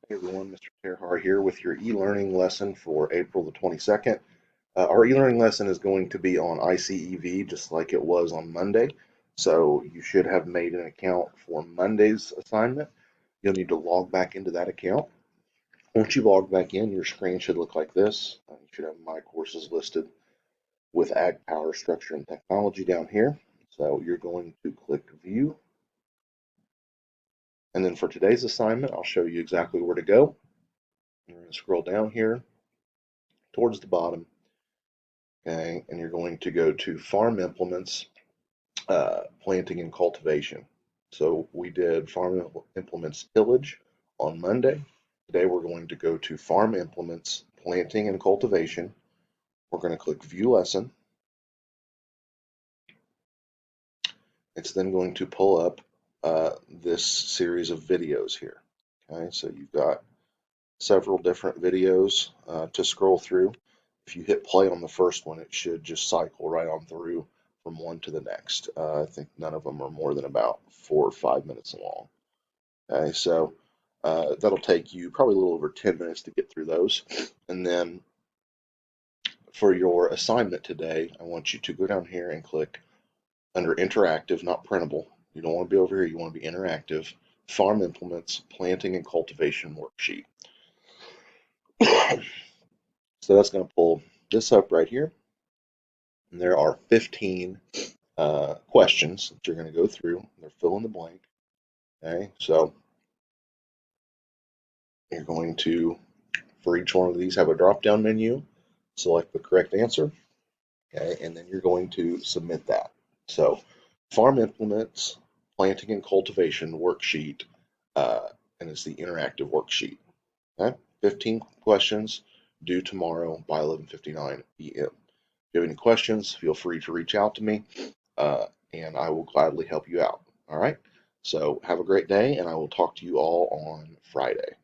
Hey everyone, Mr. Terhar here with your e-learning lesson for April the 22nd. Our e-learning lesson is going to be on ICEV just like it was on Monday. So you should have made an account for Monday's assignment. You'll need to log back into that account. Once you log back in, your screen should look like this. You should have my courses listed with Ag Power Structure and Technology down here. So you're going to click View. And then for today's assignment, I'll show you exactly where to go. You're going to scroll down here towards the bottom. Okay, and you're going to go to Farm Implements, Planting and Cultivation. So we did Farm Implements Tillage on Monday. Today we're going to go to Farm Implements, Planting and Cultivation. We're going to click View Lesson. It's then going to pull up this series of videos here. Okay, so you've got several different videos to scroll through. If you hit play on the first one, it should just cycle right on through from one to the next. I think none of them are more than about 4 or 5 minutes long. Okay, so that'll take you probably a little over 10 minutes to get through those. And then for your assignment today, I want you to go down here and click under interactive, not printable. You don't want to be over here, you want to be interactive. Farm Implements, Planting and Cultivation Worksheet. So that's going to pull this up right here. And there are 15 questions that you're going to go through. They're fill in the blank. Okay, so you're going to, for each one of these, have a drop down menu, select the correct answer, okay, and then you're going to submit that. So, Farm Implements, Planting and Cultivation worksheet, and it's the interactive worksheet. Okay, 15 questions due tomorrow by 11:59 p.m. If you have any questions, feel free to reach out to me, and I will gladly help you out. All right. So have a great day, and I will talk to you all on Friday.